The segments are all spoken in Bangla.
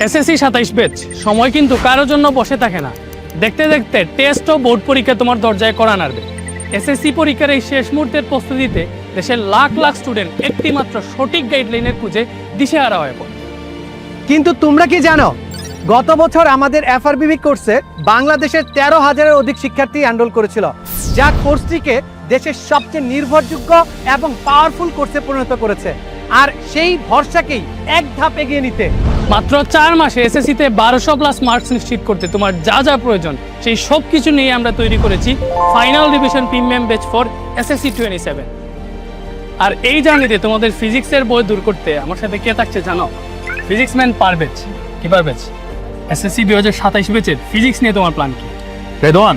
এসএসসি 27 ব্যাচ সময় কিন্তু কারোর জন্য বসে থাকে না। দেখতে দেখতে টেস্ট ও বোর্ড পরীক্ষা তোমার দরজায় কড়া নাড়বে। এসএসসি পরীক্ষার এই শেষ মুহূর্তের প্রস্তুতিতে দেশের লাখ লাখ স্টুডেন্ট একটি মাত্র সঠিক গাইডলাইনের খুঁজে দিশেহারা হয়ে পড়ে। কিন্তু তোমরা কি জানো, গত বছর আমাদের এফআরবিবি কোর্সে বাংলাদেশের 13,000-এর অধিক শিক্ষার্থী এনরোল করেছিল, যা কোর্সটিকে দেশের সবচেয়ে নির্ভরযোগ্য এবং পাওয়ারফুল কোর্সে পরিণত করেছে। আর সেই ভরসাকেই এক ধাপ এগিয়ে নিতে মাত্র 4 মাসে এসএসসিতে 1200+ মার্কস নিশ্চিত করতে তোমার যা যা প্রয়োজন সেই সব কিছু নিয়ে আমরা তৈরি করেছি final revision premium batch for SSC 27। আর এই জার্নিতে তোমাদের ফিজিক্সের বই দূর করতে আমার সাথে কে থাকছে জানো? Physics man Parvez. কি পারভেজ? এসএসসি 2027 ব্যাচের ফিজিক্স নিয়ে তোমার প্ল্যান কি? রেদওয়ান,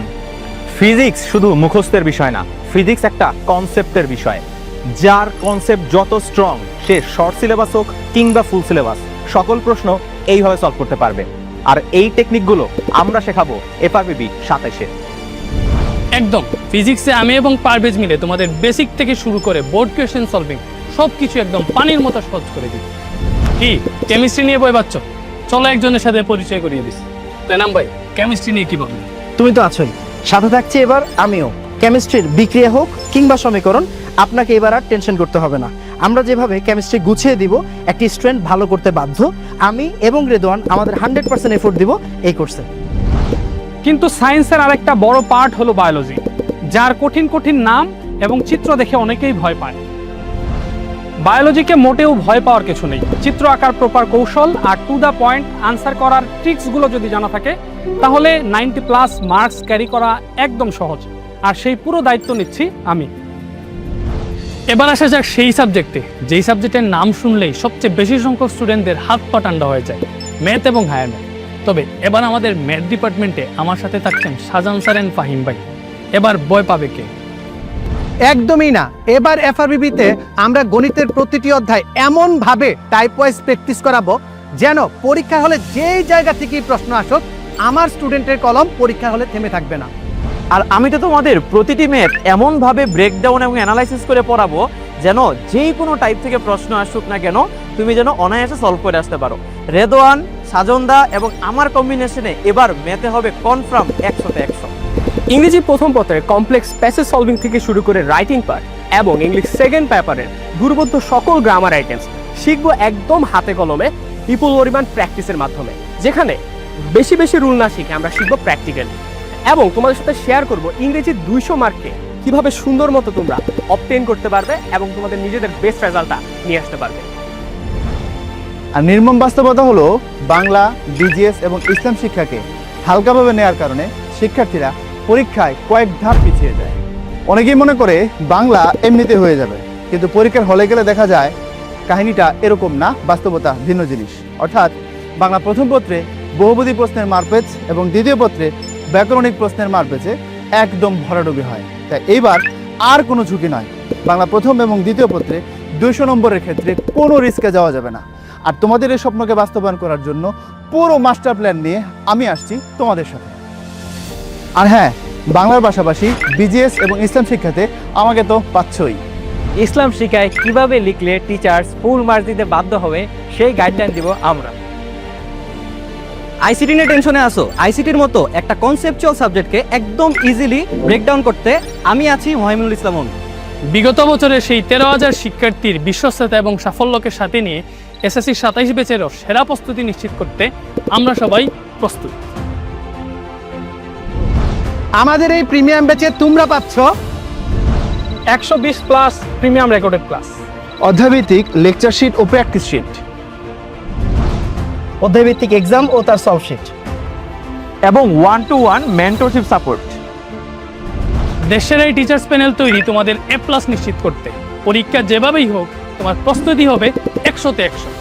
ফিজিক্স শুধু মুখস্থের বিষয় না, ফিজিক্স একটা কনসেপ্টের বিষয়। যার কনসেপ্ট যত স্ট্রং, সে শর্ট সিলেবাস হোক কিংবা ফুল সিলেবাস, সকল প্রশ্ন এইভাবে সলভ করতে পারবে। আর এই টেকনিকগুলো আমরা শেখাবো এফআরবিবি 27-এ। একদম, ফিজিক্সে আমি এবং পারভেজ মিলে তোমাদের বেসিক থেকে শুরু করে বোর্ড কোয়েশ্চেন সলভিং সব কিছু একদম পানির মতো সহজ করে দিই। কি কেমিস্ট্রি নিয়ে বই পাচ্ছ? চলো একজনের সাথে পরিচয় করিয়ে দিস। নাম ভাই, কেমিস্ট্রি নিয়ে কি বলবেন? তুমি তো আছোই, সাথে থাকছি এবার আমিও। কেমিস্ট্রির বিক্রিয়া হোক কিংবা সমীকরণ, আপনাকে এবার আর টেনশন করতে হবে না। আমরা যেভাবে কেমিস্ট্রি গুছিয়ে দিব, একটি স্টুডেন্ট ভালো করতে বাধ্য। আমি এবং রেদওয়ান আমাদের 100% এফোর্ট দিব এই কোর্সে। কিন্তু সায়েন্সের আরেকটা বড় পার্ট হলো বায়োলজি, যার কঠিন কঠিন নাম এবং চিত্র দেখে অনেকেই ভয় পায়। বায়োলজিকে মোটেও ভয় পাওয়ার কিছু নেই। চিত্র আঁকার প্রপার কৌশল আর টু দ্য পয়েন্ট আনসার করার ট্রিক্সগুলো যদি জানা থাকে, তাহলে 90+ মার্কস ক্যারি করা একদম সহজ। আর সেই পুরো দায়িত্ব নিচ্ছি আমি। এবার আসা যাক সেই সাবজেক্টে, যেই সাবজেক্টের নাম শুনলেই সবচেয়ে বেশি সংখ্যক স্টুডেন্টদের হাত পা ঠান্ডা হয়ে যায়, ম্যাথ এবং হায়ার ম্যাথ। তবে এবার আমাদের ম্যাথ ডিপার্টমেন্টে আমার সাথে থাকছেন শাহজাহান স্যার এন্ড ফাহিম ভাই। এবার ভয় পাবে কে? একদমই না। এবার এফআরবিবিতে আমরা গণিতের প্রতিটি অধ্যায় এমনভাবে টাইপ ওয়াইজ প্র্যাকটিস করাবো যেন পরীক্ষা হলে যেই জায়গা থেকেই প্রশ্ন আসুক, আমার স্টুডেন্টের কলম পরীক্ষা হলে থেমে থাকবে না। আর আমি তো তোমাদের প্রতিটি ম্যাথ এমনভাবে ব্রেকডাউন এবং অ্যানালাইসিস করে পড়াবো যেন যেই কোনো টাইপ থেকে প্রশ্ন আসুক না কেন, তুমি যেন অনায়াসে সলভ করে আসতে পারো। রেদওয়ান, সাজনদা এবং আমার কম্বিনেশনে এবার ম্যাথে হবে কনফার্ম 100-তে 100। ইংরেজি প্রথম পত্রের কমপ্লেক্স প্যাসেজ সলভিং থেকে শুরু করে রাইটিং পার্ট এবং ইংলিশ সেকেন্ড পেপারের দুর্বোধ্য সকল গ্রামার আইটেমস শিখবো একদম হাতে কলমে, বিপুল পরিমাণ প্র্যাকটিসের মাধ্যমে, যেখানে বেশি বেশি রুল না শিখে আমরা শিখবো প্র্যাকটিক্যালি। এবং তোমাদের সাথে শেয়ার করবো ইংরেজি 200 মার্ককে কিভাবে সুন্দর মতো তোমরা অবটেইন করতে পারবে এবং তোমাদের নিজেদের বেস্ট রেজাল্টটা নিয়ে আসতে পারবে। আর নির্মম বাস্তবতা হলো, বাংলা, বিজিএস এবং ইসলাম শিক্ষাকে হালকাভাবে নেওয়ার কারণে শিক্ষার্থীরা পরীক্ষায় কয়েক ধাপ পিছিয়ে যায়। অনেকেই মনে করে বাংলা এমনিতে হয়ে যাবে, কিন্তু পরীক্ষার হলে গেলে দেখা যায় কাহিনীটা এরকম না, বাস্তবতা ভিন্ন জিনিস। অর্থাৎ বাংলা প্রথম পত্রে বহুপদী প্রশ্নের মারপেচ এবং দ্বিতীয় পত্রে ব্যাকরণিক প্রশ্নের মারপেচে একদম ভরাডুবি হয়। তাই এইবার আর কোনো ঝুঁকি নয়, বাংলা প্রথম এবং দ্বিতীয় পত্রে 200 নম্বরের ক্ষেত্রে কোনো রিস্কে যাওয়া যাবে না। আর তোমাদের এই স্বপ্নকে বাস্তবায়ন করার জন্য পুরো মাস্টার প্ল্যান নিয়ে আমি আসছি তোমাদের সাথে। আর হ্যাঁ, বাংলার পাশাপাশি বিজিএস এবং ইসলাম শিক্ষাতে আমাকে তো পাচ্ছই। ইসলাম শিক্ষায় কিভাবে লিখলে টিচার্স ফুল মার্কস দিতে বাধ্য হবে সেই গাইডলাইন দিব আমরা। আইসিটি নিয়ে টেনশনে আসো? আইসিটির মতো একটা কনসেপচুয়াল সাবজেক্টকে একদম ইজিলি ব্রেকডাউন করতে আমি আছি মহিমুল ইসলাম। বিগত বছরের সেই 13,000 শিক্ষার্থীর বিশ্বস্ততা এবং সাফল্যকে সাথে নিয়ে এসএসসি 27 ব্যাচেরও সেরা প্রস্তুতি নিশ্চিত করতে আমরা সবাই প্রস্তুত। আমাদের এই প্রিমিয়াম ব্যাচে তোমরা পাচ্ছ 120+ প্রিমিয়াম রেকর্ডেড ক্লাস, অধ্যায়ভিত্তিক লেকচার শিট ও প্র্যাকটিস শিট, অধ্যায়ভিত্তিক এক্সাম ও তার সলভ শিট, এবং 1-to-1 মেন্টরশিপ সাপোর্ট। দেশের এই টিচার্স প্যানেল তৈরি তোমাদের A+ নিশ্চিত করতে। পরীক্ষা যেভাবেই হোক, তোমার প্রস্তুতি হবে 100-তে 100।